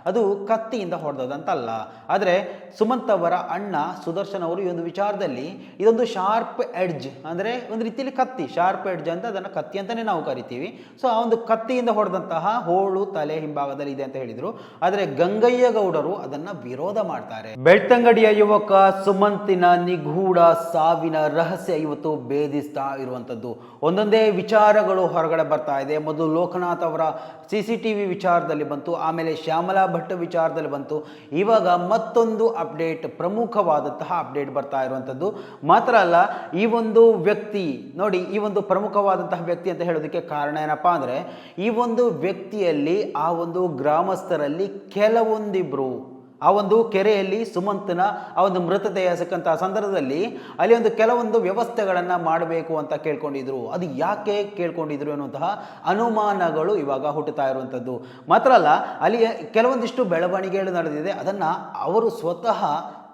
ಅದು ಕತ್ತಿಯಿಂದ ಹೊಡೆದದಂತಲ್ಲ. ಆದರೆ ಸುಮಂತ್ ಅವರ ಅಣ್ಣ ಸುದರ್ಶನ್ ಅವರು ಈ ಒಂದು ವಿಚಾರದಲ್ಲಿ ಇದೊಂದು ಶಾರ್ಪ್ ಎಡ್ಜ್, ಅಂದರೆ ಒಂದು ರೀತಿಯಲ್ಲಿ ಕತ್ತಿ, ಶಾರ್ಪ್ ಎಡ್ಜ್ ಅಂತ ಅದನ್ನು ಕತ್ತಿ ಅಂತಲೇ ನಾವು ಕರಿತೀವಿ. ಸೊ ಆ ಒಂದು ಕತ್ತಿಯಿಂದ ಹೊಡೆದಂತಹ ಹೋಳು ತಲೆ ಹಿಂಭಾಗದಲ್ಲಿ ಇದೆ ಅಂತ ಹೇಳಿದರು. ಆದರೆ ಗಂಗಯ್ಯ ಗೌಡರು ಅದನ್ನು ವಿರೋಧ ಮಾಡ್ತಾರೆ. ಬೆಳ್ತಂಗಡಿಯ ಯುವಕ ಸುಮಂತಿನ ನಿಗೂಢ ಸಾವಿನ ರಹಸ್ಯ ಇವತ್ತು ಭೇದಿಸ್ತಾ ಇರುವಂಥದ್ದು. ಒಂದೊಂದೇ ವಿಚಾರಗಳು ಹೊರಗಡೆ ಬರ್ತಾ ಇದೆ. ಮೊದಲು ಲೋಕನಾಥ್ ಅವರ CCTV ವಿಚಾರದಲ್ಲಿ ಬಂತು, ಆಮೇಲೆ ಶ್ಯಾಮಲಾ ಭಟ್ ವಿಚಾರದಲ್ಲಿ ಬಂತು, ಇವಾಗ ಮತ್ತೊಂದು ಅಪ್ಡೇಟ್, ಪ್ರಮುಖವಾದಂತಹ ಅಪ್ಡೇಟ್ ಬರ್ತಾ ಇರುವಂಥದ್ದು. ಮಾತ್ರ ಅಲ್ಲ, ಈ ಒಂದು ವ್ಯಕ್ತಿ ನೋಡಿ, ಈ ಒಂದು ಪ್ರಮುಖವಾದಂತಹ ವ್ಯಕ್ತಿ ಅಂತ ಹೇಳೋದಕ್ಕೆ ಕಾರಣ ಏನಪ್ಪಾ ಅಂದರೆ, ಈ ಒಂದು ವ್ಯಕ್ತಿಯಲ್ಲಿ ಆ ಒಂದು ಗ್ರಾಮಸ್ಥರಲ್ಲಿ ಕೆಲವೊಂದಿಬ್ರು ಆ ಒಂದು ಕೆರೆಯಲ್ಲಿ ಸುಮಂತನ ಆ ಒಂದು ಮೃತದೇಹ ಸಿಕ್ಕಂತಹ ಸಂದರ್ಭದಲ್ಲಿ ಅಲ್ಲಿ ಒಂದು ಕೆಲವೊಂದು ವ್ಯವಸ್ಥೆಗಳನ್ನು ಮಾಡಬೇಕು ಅಂತ ಕೇಳ್ಕೊಂಡಿದ್ರು. ಅದು ಯಾಕೆ ಕೇಳ್ಕೊಂಡಿದ್ರು ಅನ್ನುವಂತಹ ಅನುಮಾನಗಳು ಇವಾಗ ಹುಟ್ಟುತ್ತಾ ಇರುವಂಥದ್ದು. ಮಾತ್ರ ಅಲ್ಲ, ಅಲ್ಲಿ ಕೆಲವೊಂದಿಷ್ಟು ಬೆಳವಣಿಗೆಗಳು ನಡೆದಿದೆ. ಅದನ್ನು ಅವರು ಸ್ವತಃ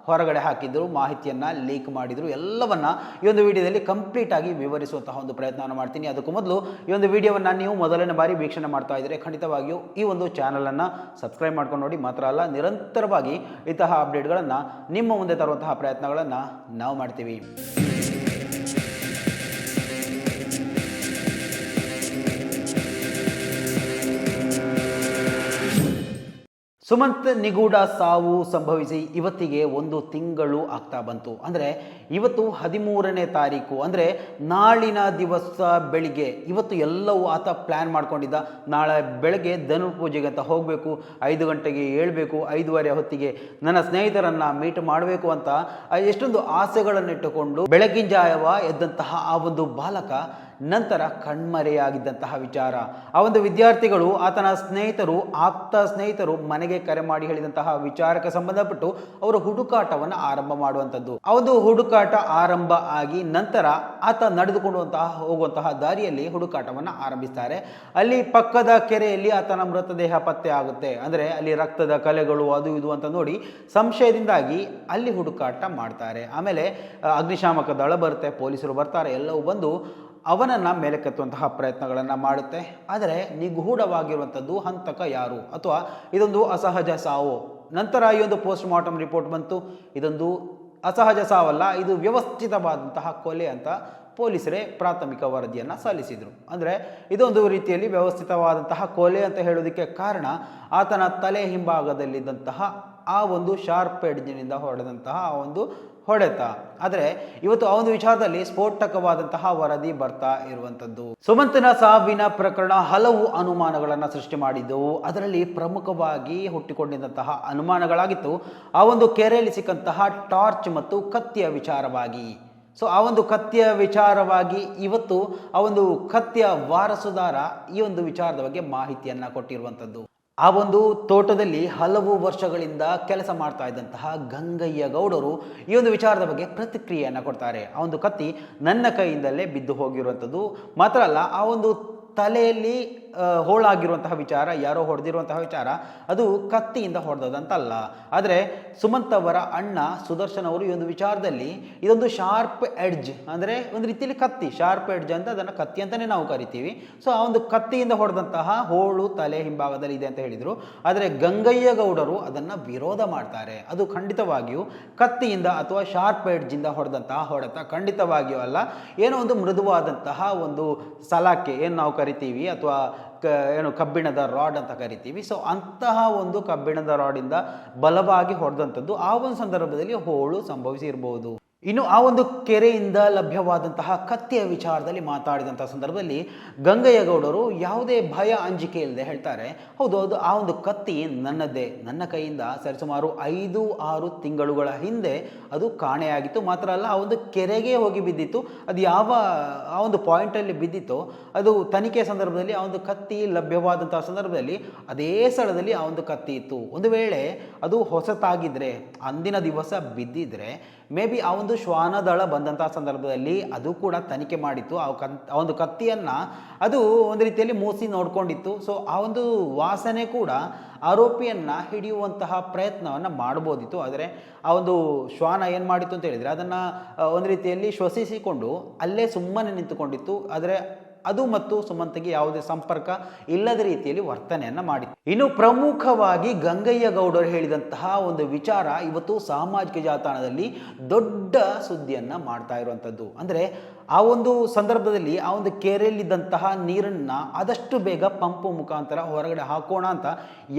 ಹೊರಗಡೆ ಹಾಕಿದ್ರು, ಮಾಹಿತಿಯನ್ನು ಲೀಕ್ ಮಾಡಿದರು. ಎಲ್ಲವನ್ನ ಈ ಒಂದು ವಿಡಿಯೋದಲ್ಲಿ ಕಂಪ್ಲೀಟ್ ಆಗಿ ವಿವರಿಸುವಂತಹ ಒಂದು ಪ್ರಯತ್ನವನ್ನು ಮಾಡ್ತೀನಿ. ಅದಕ್ಕೂ ಮೊದಲು ಈ ಒಂದು ವಿಡಿಯೋವನ್ನು ನೀವು ಮೊದಲನೇ ಬಾರಿ ವೀಕ್ಷಣೆ ಮಾಡ್ತಾ ಇದ್ದರೆ ಖಂಡಿತವಾಗಿಯೂ ಈ ಒಂದು ಚಾನಲನ್ನು ಸಬ್ಸ್ಕ್ರೈಬ್ ಮಾಡ್ಕೊಂಡು ನೋಡಿ. ಮಾತ್ರ ಅಲ್ಲ, ನಿರಂತರವಾಗಿ ಇಂತಹ ಅಪ್ಡೇಟ್ಗಳನ್ನು ನಿಮ್ಮ ಮುಂದೆ ತರುವಂತಹ ಪ್ರಯತ್ನಗಳನ್ನು ನಾವು ಮಾಡ್ತೀವಿ. ಸುಮಂತ್ ನಿಗೂಢ ಸಾವು ಸಂಭವಿಸಿ ಇವತ್ತಿಗೆ 1 ತಿಂಗಳು ಆಗ್ತಾ ಬಂತು. ಅಂದರೆ ಇವತ್ತು 13ನೇ ತಾರೀಕು, ಅಂದರೆ ನಾಳಿನ ದಿವಸ ಬೆಳಿಗ್ಗೆ, ಇವತ್ತು ಎಲ್ಲವೂ ಆತ ಪ್ಲ್ಯಾನ್ ಮಾಡ್ಕೊಂಡಿದ್ದ. ನಾಳೆ ಬೆಳಗ್ಗೆ ಧನು ಪೂಜೆಗೆ ಅಂತ ಹೋಗಬೇಕು, 5 ಗಂಟೆಗೆ ಏಳಬೇಕು, 5:30 ಹೊತ್ತಿಗೆ ನನ್ನ ಸ್ನೇಹಿತರನ್ನು ಮೀಟ್ ಮಾಡಬೇಕು ಅಂತ ಎಷ್ಟೊಂದು ಆಸೆಗಳನ್ನಿಟ್ಟುಕೊಂಡು ಬೆಳಗಿನ ಜಾವ ಎದ್ದಂತಹ ಆ ಒಂದು ಬಾಲಕ ನಂತರ ಕಣ್ಮರೆಯಾಗಿದ್ದಂತಹ ವಿಚಾರ. ಆ ಒಂದು ವಿದ್ಯಾರ್ಥಿಗಳು, ಆತನ ಸ್ನೇಹಿತರು, ಆಪ್ತ ಸ್ನೇಹಿತರು ಮನೆಗೆ ಕರೆ ಮಾಡಿ ಹೇಳಿದಂತಹ ವಿಚಾರಕ್ಕೆ ಸಂಬಂಧಪಟ್ಟು ಅವರು ಹುಡುಕಾಟವನ್ನು ಆರಂಭ ಮಾಡುವಂಥದ್ದು. ಆ ಒಂದು ಹುಡುಕಾಟ ಆರಂಭ ಆಗಿ ನಂತರ ಆತ ನಡೆದುಕೊಂಡು ಹೋಗುವಂತಹ ದಾರಿಯಲ್ಲಿ ಹುಡುಕಾಟವನ್ನು ಆರಂಭಿಸ್ತಾರೆ. ಅಲ್ಲಿ ಪಕ್ಕದ ಕೆರೆಯಲ್ಲಿ ಆತನ ಮೃತದೇಹ ಪತ್ತೆ ಆಗುತ್ತೆ. ಅಂದರೆ ಅಲ್ಲಿ ರಕ್ತದ ಕಲೆಗಳು ಅದು ಇದು ಅಂತ ನೋಡಿ ಸಂಶಯದಿಂದಾಗಿ ಅಲ್ಲಿ ಹುಡುಕಾಟ ಮಾಡ್ತಾರೆ. ಆಮೇಲೆ ಅಗ್ನಿಶಾಮಕ ದಳ ಬರುತ್ತೆ, ಪೊಲೀಸರು ಬರ್ತಾರೆ, ಎಲ್ಲವೂ ಬಂದು ಅವನನ್ನು ಮೇಲಕ್ಕೆತ್ತುವಂತಹ ಪ್ರಯತ್ನಗಳನ್ನು ಮಾಡುತ್ತೆ. ಆದರೆ ನಿಗೂಢವಾಗಿರುವಂಥದ್ದು ಹಂತಕ ಯಾರು, ಅಥವಾ ಇದೊಂದು ಅಸಹಜ ಸಾವು. ನಂತರ ಈ ಒಂದು ಪೋಸ್ಟ್ ಮಾರ್ಟಮ್ ರಿಪೋರ್ಟ್ ಬಂತು, ಇದೊಂದು ಅಸಹಜ ಸಾವಲ್ಲ, ಇದು ವ್ಯವಸ್ಥಿತವಾದಂತಹ ಕೊಲೆ ಅಂತ ಪೊಲೀಸರೇ ಪ್ರಾಥಮಿಕ ವರದಿಯನ್ನು ಸಲ್ಲಿಸಿದರು. ಅಂದರೆ ಇದೊಂದು ರೀತಿಯಲ್ಲಿ ವ್ಯವಸ್ಥಿತವಾದಂತಹ ಕೊಲೆ ಅಂತ ಹೇಳೋದಕ್ಕೆ ಕಾರಣ ಆತನ ತಲೆ ಹಿಂಭಾಗದಲ್ಲಿದ್ದಂತಹ ಆ ಒಂದು ಶಾರ್ಪ್ ಎಡ್ಜಿನಿಂದ ಹೊಡೆದಂತಹ ಆ ಒಂದು ಹೊಡೆತ. ಆದರೆ ಇವತ್ತು ಆ ಒಂದು ವಿಚಾರದಲ್ಲಿ ಸ್ಫೋಟಕವಾದಂತಹ ವರದಿ ಬರ್ತಾ ಇರುವಂಥದ್ದು. ಸುಮಂತನ ಸಾವಿನ ಪ್ರಕರಣ ಹಲವು ಅನುಮಾನಗಳನ್ನು ಸೃಷ್ಟಿ ಮಾಡಿದ್ದವು. ಅದರಲ್ಲಿ ಪ್ರಮುಖವಾಗಿ ಹುಟ್ಟಿಕೊಂಡಿದ್ದಂತಹ ಅನುಮಾನಗಳಾಗಿತ್ತು ಆ ಒಂದು ಕೆರೆಯಲ್ಲಿ ಸಿಕ್ಕಂತಹ ಟಾರ್ಚ್ ಮತ್ತು ಕತ್ತಿಯ ವಿಚಾರವಾಗಿ. ಸೊ ಆ ಒಂದು ಕತ್ತಿಯ ವಿಚಾರವಾಗಿ ಇವತ್ತು ಆ ಒಂದು ಕತ್ತಿಯ ವಾರಸುದಾರ ಈ ಒಂದು ವಿಚಾರದ ಬಗ್ಗೆ ಮಾಹಿತಿಯನ್ನು ಕೊಟ್ಟಿರುವಂಥದ್ದು. ಆ ಒಂದು ತೋಟದಲ್ಲಿ ಹಲವು ವರ್ಷಗಳಿಂದ ಕೆಲಸ ಮಾಡ್ತಾ ಇದ್ದಂತಹ ಗಂಗಯ್ಯ ಗೌಡರು ಈ ಒಂದು ವಿಚಾರದ ಬಗ್ಗೆ ಪ್ರತಿಕ್ರಿಯೆಯನ್ನು ಕೊಡ್ತಾರೆ. ಆ ಒಂದು ಕತ್ತಿ ನನ್ನ ಕೈಯಿಂದಲೇ ಬಿದ್ದು ಹೋಗಿರುವಂಥದ್ದು. ಮಾತ್ರ ಅಲ್ಲ, ಆ ಒಂದು ತಲೆಯಲ್ಲಿ ಹೋಳಾಗಿರುವಂತಹ ವಿಚಾರ, ಯಾರೋ ಹೊಡೆದಿರುವಂತಹ ವಿಚಾರ, ಅದು ಕತ್ತಿಯಿಂದ ಹೊಡೆದದಂತಲ್ಲ. ಆದರೆ ಸುಮಂತ್ ಅವರ ಅಣ್ಣ ಸುದರ್ಶನ್ ಅವರು ಈ ಒಂದು ವಿಚಾರದಲ್ಲಿ ಇದೊಂದು ಶಾರ್ಪ್ ಎಡ್ಜ್, ಅಂದರೆ ಒಂದು ರೀತಿಯಲ್ಲಿ ಕತ್ತಿ, ಶಾರ್ಪ್ ಎಡ್ಜ್ ಅಂತ ಅದನ್ನು ಕತ್ತಿ ಅಂತಲೇ ನಾವು ಕರಿತೀವಿ. ಸೊ ಆ ಒಂದು ಕತ್ತಿಯಿಂದ ಹೊಡೆದಂತಹ ಹೋಳು ತಲೆ ಹಿಂಭಾಗದಲ್ಲಿ ಇದೆ ಅಂತ ಹೇಳಿದರು. ಆದರೆ ಗಂಗಯ್ಯ ಗೌಡರು ಅದನ್ನು ವಿರೋಧ ಮಾಡ್ತಾರೆ. ಅದು ಖಂಡಿತವಾಗಿಯೂ ಕತ್ತಿಯಿಂದ ಅಥವಾ ಶಾರ್ಪ್ ಎಡ್ಜಿಂದ ಹೊಡೆದಂತಹ ಹೊಡೆತ ಖಂಡಿತವಾಗಿಯೂ ಅಲ್ಲ. ಏನೋ ಒಂದು ಮೃದುವಾದಂತಹ ಒಂದು ಸಲಾಕೆ ಏನು ನಾವು ಕರಿತೀವಿ, ಅಥವಾ ಏನು ಕಬ್ಬಿಣದ ರಾಡ್ ಅಂತ ಕರಿತೀವಿ. ಸೊ ಅಂತಹ ಒಂದು ಕಬ್ಬಿಣದ ರಾಡಿಂದ ಬಲವಾಗಿ ಹೊಡೆದಂಥದ್ದು ಆ ಒಂದು ಸಂದರ್ಭದಲ್ಲಿ ಹೋಳು ಸಂಭವಿಸಿರ್ಬೋದು. ಇನ್ನು ಆ ಒಂದು ಕೆರೆಯಿಂದ ಲಭ್ಯವಾದಂತಹ ಕತ್ತಿಯ ವಿಚಾರದಲ್ಲಿ ಮಾತಾಡಿದಂತಹ ಸಂದರ್ಭದಲ್ಲಿ ಗಂಗಯ್ಯ ಗೌಡರು ಯಾವುದೇ ಭಯ ಅಂಜಿಕೆ ಇಲ್ಲದೆ ಹೇಳ್ತಾರೆ, ಹೌದು ಆ ಒಂದು ಕತ್ತಿ ನನ್ನದೇ, ನನ್ನ ಕೈಯಿಂದ ಸರಿಸುಮಾರು 5-6 ತಿಂಗಳುಗಳ ಹಿಂದೆ ಅದು ಕಾಣೆಯಾಗಿತ್ತು. ಮಾತ್ರ ಅಲ್ಲ, ಆ ಒಂದು ಕೆರೆಗೆ ಹೋಗಿ ಬಿದ್ದಿತ್ತು. ಅದು ಯಾವ ಆ ಒಂದು ಪಾಯಿಂಟಲ್ಲಿ ಬಿದ್ದಿತ್ತೋ ಅದು ತನಿಖೆ ಸಂದರ್ಭದಲ್ಲಿ ಆ ಒಂದು ಕತ್ತಿ ಲಭ್ಯವಾದಂತಹ ಸಂದರ್ಭದಲ್ಲಿ ಅದೇ ಸ್ಥಳದಲ್ಲಿ ಆ ಒಂದು ಕತ್ತಿ ಇತ್ತು. ಒಂದು ವೇಳೆ ಅದು ಹೊಸತಾಗಿದ್ದರೆ, ಅಂದಿನ ದಿವಸ ಬಿದ್ದಿದ್ರೆ, ಮೇ ಬಿ ಆ ಒಂದು ಶ್ವಾನದಳ ಬಂದಂತಹ ಸಂದರ್ಭದಲ್ಲಿ ಅದು ಕೂಡ ತನಿಖೆ ಮಾಡಿತ್ತು. ಆ ಒಂದು ಕತ್ತಿಯನ್ನು ಅದು ಒಂದು ರೀತಿಯಲ್ಲಿ ಮೂಸಿ ನೋಡ್ಕೊಂಡಿತ್ತು. ಸೊ ಆ ಒಂದು ವಾಸನೆ ಕೂಡ ಆರೋಪಿಯನ್ನು ಹಿಡಿಯುವಂತಹ ಪ್ರಯತ್ನವನ್ನು ಮಾಡ್ಬೋದಿತ್ತು. ಆದರೆ ಆ ಒಂದು ಶ್ವಾನ ಏನು ಮಾಡಿತ್ತು ಅಂತ ಹೇಳಿದರೆ, ಅದನ್ನು ಒಂದು ರೀತಿಯಲ್ಲಿ ಶ್ವಸಿಸಿಕೊಂಡು ಅಲ್ಲೇ ಸುಮ್ಮನೆ ನಿಂತುಕೊಂಡಿತ್ತು. ಆದರೆ ಅದು ಮತ್ತು ಸುಮಂತ್ಗೆ ಯಾವುದೇ ಸಂಪರ್ಕ ಇಲ್ಲದ ರೀತಿಯಲ್ಲಿ ವರ್ತನೆಯನ್ನ ಮಾಡಿತ್ತು. ಇನ್ನು ಪ್ರಮುಖವಾಗಿ ಗಂಗಯ್ಯ ಗೌಡರು ಹೇಳಿದಂತಹ ಒಂದು ವಿಚಾರ ಇವತ್ತು ಸಾಮಾಜಿಕ ಜಾಲತಾಣದಲ್ಲಿ ದೊಡ್ಡ ಸುದ್ದಿಯನ್ನ ಮಾಡ್ತಾ ಇರುವಂಥದ್ದು. ಅಂದ್ರೆ ಆ ಒಂದು ಸಂದರ್ಭದಲ್ಲಿ ಆ ಒಂದು ಕೆರೆಯಲ್ಲಿದ್ದಂತಹ ನೀರನ್ನ ಆದಷ್ಟು ಬೇಗ ಪಂಪ್ ಮುಖಾಂತರ ಹೊರಗಡೆ ಹಾಕೋಣ ಅಂತ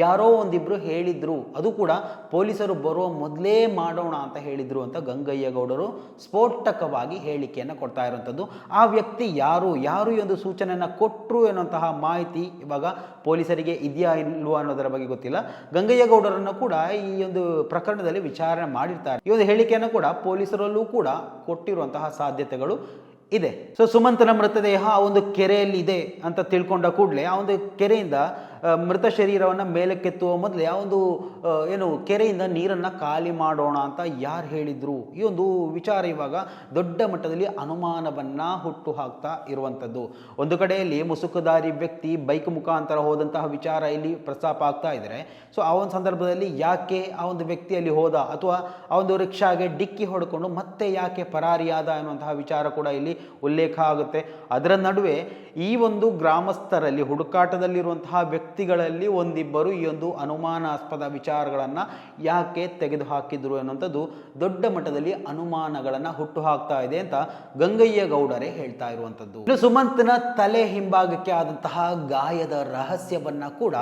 ಯಾರೋ ಒಂದಿಬ್ರು ಹೇಳಿದ್ರು, ಅದು ಕೂಡ ಪೊಲೀಸರು ಬರುವ ಮೊದಲೇ ಮಾಡೋಣ ಅಂತ ಹೇಳಿದ್ರು ಅಂತ ಗಂಗಯ್ಯ ಗೌಡರು ಸ್ಫೋಟಕವಾಗಿ ಹೇಳಿಕೆಯನ್ನು ಕೊಡ್ತಾ ಇರುವಂಥದ್ದು. ಆ ವ್ಯಕ್ತಿ ಯಾರು ಈ ಒಂದು ಸೂಚನೆಯನ್ನು ಕೊಟ್ಟರು ಎನ್ನುವಂತಹ ಮಾಹಿತಿ ಇವಾಗ ಪೊಲೀಸರಿಗೆ ಇದೆಯಾ ಇಲ್ವಾ ಅನ್ನೋದರ ಬಗ್ಗೆ ಗೊತ್ತಿಲ್ಲ. ಗಂಗಯ್ಯ ಗೌಡರನ್ನು ಕೂಡ ಈ ಒಂದು ಪ್ರಕರಣದಲ್ಲಿ ವಿಚಾರಣೆ ಮಾಡಿರ್ತಾರೆ. ಈ ಒಂದು ಹೇಳಿಕೆಯನ್ನು ಕೂಡ ಪೊಲೀಸರಲ್ಲೂ ಕೂಡ ಕೊಟ್ಟಿರುವಂತಹ ಸಾಧ್ಯತೆಗಳು ಇದೆ. ಸೊ ಸುಮಂತನ ಮೃತದೇಹ ಆ ಒಂದು ಕೆರೆಯಲ್ಲಿ ಇದೆ ಅಂತ ತಿಳ್ಕೊಂಡ ಕೂಡಲೇ ಆ ಒಂದು ಕೆರೆಯಿಂದ ಮೃತ ಶರೀರವನ್ನು ಮೇಲಕ್ಕೆತ್ತುವ ಮೊದಲೇ ಆ ಒಂದು ಕೆರೆಯಿಂದ ನೀರನ್ನು ಖಾಲಿ ಮಾಡೋಣ ಅಂತ ಯಾರು ಹೇಳಿದ್ರು, ಈ ಒಂದು ವಿಚಾರ ಇವಾಗ ದೊಡ್ಡ ಮಟ್ಟದಲ್ಲಿ ಅನುಮಾನವನ್ನು ಹುಟ್ಟು ಹಾಕ್ತಾ ಇರುವಂಥದ್ದು. ಒಂದು ಕಡೆಯಲ್ಲಿ ಮುಸುಕುದಾರಿ ವ್ಯಕ್ತಿ ಬೈಕ್ ಮುಖಾಂತರ ಹೋದಂತಹ ವಿಚಾರ ಇಲ್ಲಿ ಪ್ರಸ್ತಾಪ ಆಗ್ತಾ ಇದ್ದಾರೆ. ಸೊ ಆ ಒಂದು ಸಂದರ್ಭದಲ್ಲಿ ಯಾಕೆ ಆ ಒಂದು ವ್ಯಕ್ತಿಯಲ್ಲಿ ಹೋದ ಅಥವಾ ಆ ಒಂದು ರಿಕ್ಷಾಗೆ ಡಿಕ್ಕಿ ಹೊಡ್ಕೊಂಡು ಮತ್ತೆ ಯಾಕೆ ಪರಾರಿಯಾದ ಅನ್ನುವಂತಹ ವಿಚಾರ ಕೂಡ ಇಲ್ಲಿ ಉಲ್ಲೇಖ ಆಗುತ್ತೆ. ಅದರ ನಡುವೆ ಈ ಒಂದು ಗ್ರಾಮಸ್ಥರಲ್ಲಿ ಹುಡುಕಾಟದಲ್ಲಿರುವಂತಹ ವ್ಯಕ್ತಿಗಳಲ್ಲಿ ಒಂದಿಬ್ಬರು ಈ ಒಂದು ಅನುಮಾನಾಸ್ಪದ ವಿಚಾರಗಳನ್ನು ಯಾಕೆ ತೆಗೆದು ಹಾಕಿದ್ರು ಅನ್ನುವಂಥದ್ದು ದೊಡ್ಡ ಮಟ್ಟದಲ್ಲಿ ಅನುಮಾನಗಳನ್ನು ಹುಟ್ಟು ಹಾಕ್ತಾ ಇದೆ ಅಂತ ಗಂಗಯ್ಯ ಗೌಡರೇ ಹೇಳ್ತಾ ಇರುವಂಥದ್ದು. ಇನ್ನು ಸುಮಂತ್ನ ತಲೆ ಹಿಂಭಾಗಕ್ಕೆ ಆದಂತಹ ಗಾಯದ ರಹಸ್ಯವನ್ನ ಕೂಡ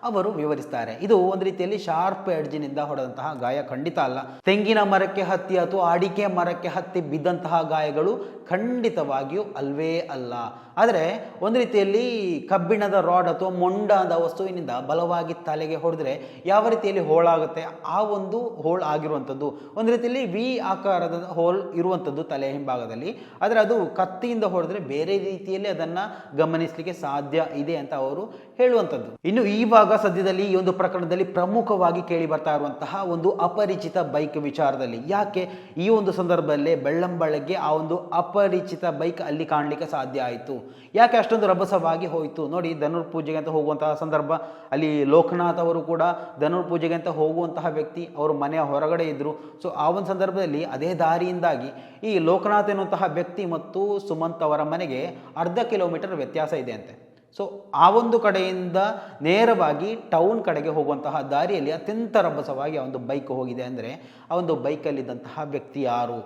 ಅವರು ವಿವರಿಸ್ತಾರೆ. ಇದು ಒಂದು ರೀತಿಯಲ್ಲಿ ಶಾರ್ಪ್ ಎಡ್ಜಿನಿಂದ ಹೊಡೆದಂತಹ ಗಾಯ ಖಂಡಿತ ಅಲ್ಲ. ತೆಂಗಿನ ಮರಕ್ಕೆ ಹತ್ತಿ ಅಥವಾ ಅಡಿಕೆ ಮರಕ್ಕೆ ಹತ್ತಿ ಬಿದ್ದಂತಹ ಗಾಯಗಳು ಖಂಡಿತವಾಗಿಯೂ ಅಲ್ವೇ ಅಲ್ಲ. ಆದರೆ ಒಂದು ರೀತಿಯಲ್ಲಿ ಕಬ್ಬಿಣದ ರಾಡ್ ಅಥವಾ ಮೊಂಡಾದ ವಸ್ತುವಿನಿಂದ ಬಲವಾಗಿ ತಲೆಗೆ ಹೊಡೆದ್ರೆ ಯಾವ ರೀತಿಯಲ್ಲಿ ಹೋಳಾಗುತ್ತೆ, ಆ ಒಂದು ಹೋಲ್ ಆಗಿರುವಂಥದ್ದು ಒಂದು ರೀತಿಯಲ್ಲಿ ವಿ ಆಕಾರದ ಹೋಲ್ ಇರುವಂಥದ್ದು ತಲೆ ಹಿಂಭಾಗದಲ್ಲಿ. ಆದರೆ ಅದು ಕತ್ತಿಯಿಂದ ಹೊಡೆದ್ರೆ ಬೇರೆ ರೀತಿಯಲ್ಲಿ ಅದನ್ನು ಗಮನಿಸಲಿಕ್ಕೆ ಸಾಧ್ಯ ಇದೆ ಅಂತ ಅವರು ಹೇಳುವಂಥದ್ದು. ಇನ್ನು ಈವಾಗ ಸದ್ಯದಲ್ಲಿ ಈ ಒಂದು ಪ್ರಕರಣದಲ್ಲಿ ಪ್ರಮುಖವಾಗಿ ಕೇಳಿ ಬರ್ತಾ ಇರುವಂತಹ ಒಂದು ಅಪರಿಚಿತ ಬೈಕ್ ವಿಚಾರದಲ್ಲಿ ಯಾಕೆ ಈ ಒಂದು ಸಂದರ್ಭದಲ್ಲೇ ಬೆಳ್ಳಂಬೆಳಗ್ಗೆ ಆ ಒಂದು ಅಪರಿಚಿತ ಬೈಕ್ ಅಲ್ಲಿ ಕಾಣಲಿಕ್ಕೆ ಸಾಧ್ಯ ಆಯಿತು, ಯಾಕೆ ಅಷ್ಟೊಂದು ರಭಸವಾಗಿ ಹೋಯಿತು? ನೋಡಿ, ಧನುರ್ ಪೂಜೆಗೆ ಅಂತ ಹೋಗುವಂತಹ ಸಂದರ್ಭ ಅಲ್ಲಿ ಲೋಕನಾಥ್ ಅವರು ಕೂಡ ಧನುರ್ ಪೂಜೆಗೆ ಅಂತ ಹೋಗುವಂತಹ ವ್ಯಕ್ತಿ, ಅವರು ಮನೆಯ ಹೊರಗಡೆ ಇದ್ದರು. ಸೊ ಆ ಒಂದು ಸಂದರ್ಭದಲ್ಲಿ ಅದೇ ದಾರಿಯಿಂದಾಗಿ ಈ ಲೋಕನಾಥ್ ಎನ್ನುವಂತಹ ವ್ಯಕ್ತಿ ಮತ್ತು ಸುಮಂತ್ ಅವರ ಮನೆಗೆ 1/2 ಕಿಲೋಮೀಟರ್ ವ್ಯತ್ಯಾಸ ಇದೆ ಅಂತೆ. ಸೊ ಆ ಒಂದು ಕಡೆಯಿಂದ ನೇರವಾಗಿ ಟೌನ್ ಕಡೆಗೆ ಹೋಗುವಂತಹ ದಾರಿಯಲ್ಲಿ ಅತ್ಯಂತ ರಭಸವಾಗಿ ಆ ಒಂದು ಬೈಕ್ ಹೋಗಿದೆ. ಅಂದರೆ ಆ ಒಂದು ಬೈಕಲ್ಲಿದ್ದಂತಹ ವ್ಯಕ್ತಿ ಯಾರು,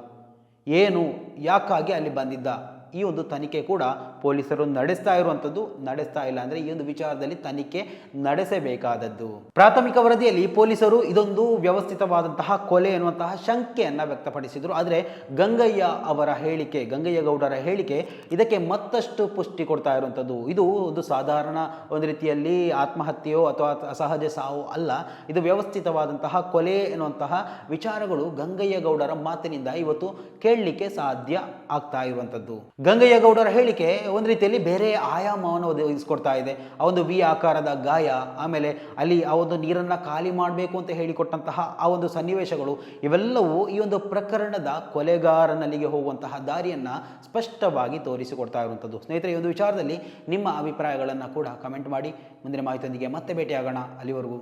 ಏನು, ಯಾಕಾಗಿ ಅಲ್ಲಿ ಬಂದಿದ್ದ, ಈ ಒಂದು ತನಿಖೆ ಕೂಡ ಪೊಲೀಸರು ನಡೆಸ್ತಾ ಇರುವಂಥದ್ದು. ನಡೆಸ್ತಾ ಇಲ್ಲ ಅಂದರೆ ಈ ಒಂದು ವಿಚಾರದಲ್ಲಿ ತನಿಖೆ ನಡೆಸಬೇಕಾದದ್ದು. ಪ್ರಾಥಮಿಕ ವರದಿಯಲ್ಲಿ ಪೊಲೀಸರು ಇದೊಂದು ವ್ಯವಸ್ಥಿತವಾದಂತಹ ಕೊಲೆ ಎನ್ನುವಂತಹ ಶಂಕೆಯನ್ನು ವ್ಯಕ್ತಪಡಿಸಿದರು. ಆದರೆ ಗಂಗಯ್ಯ ಅವರ ಹೇಳಿಕೆ, ಗಂಗಯ್ಯ ಗೌಡರ ಹೇಳಿಕೆ ಇದಕ್ಕೆ ಮತ್ತಷ್ಟು ಪುಷ್ಟಿ ಕೊಡ್ತಾ ಇರುವಂಥದ್ದು. ಇದು ಒಂದು ಸಾಧಾರಣ ಒಂದು ರೀತಿಯಲ್ಲಿ ಆತ್ಮಹತ್ಯೆಯೋ ಅಥವಾ ಅಸಹಜ ಸಾವು ಅಲ್ಲ, ಇದು ವ್ಯವಸ್ಥಿತವಾದಂತಹ ಕೊಲೆ ಎನ್ನುವಂತಹ ವಿಚಾರಗಳು ಗಂಗಯ್ಯ ಗೌಡರ ಮಾತಿನಿಂದ ಇವತ್ತು ಕೇಳಲಿಕ್ಕೆ ಸಾಧ್ಯ ಆಗ್ತಾ ಇರುವಂಥದ್ದು. ಗಂಗಯ್ಯ ಗೌಡರ ಹೇಳಿಕೆ ಒಂದು ರೀತಿಯಲ್ಲಿ ಬೇರೆ ಆಯಾಮವನ್ನು ಒದಗಿಸ್ಕೊಡ್ತಾ ಇದೆ. ಆ ಒಂದು ವಿ ಆಕಾರದ ಗಾಯ, ಆಮೇಲೆ ಅಲ್ಲಿ ಆ ಒಂದು ನೀರನ್ನು ಖಾಲಿ ಮಾಡಬೇಕು ಅಂತ ಹೇಳಿಕೊಟ್ಟಂತಹ ಆ ಒಂದು ಸನ್ನಿವೇಶಗಳು, ಇವೆಲ್ಲವೂ ಈ ಒಂದು ಪ್ರಕರಣದ ಕೊಲೆಗಾರನಲ್ಲಿಗೆ ಹೋಗುವಂತಹ ದಾರಿಯನ್ನು ಸ್ಪಷ್ಟವಾಗಿ ತೋರಿಸಿಕೊಡ್ತಾ ಇರುವಂಥದ್ದು. ಸ್ನೇಹಿತರೆ, ಈ ಒಂದು ವಿಚಾರದಲ್ಲಿ ನಿಮ್ಮ ಅಭಿಪ್ರಾಯಗಳನ್ನು ಕೂಡ ಕಮೆಂಟ್ ಮಾಡಿ. ಮುಂದಿನ ಮಾಹಿತಿಯೊಂದಿಗೆ ಮತ್ತೆ ಭೇಟಿಯಾಗೋಣ. ಅಲ್ಲಿವರೆಗೂ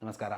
ನಮಸ್ಕಾರ.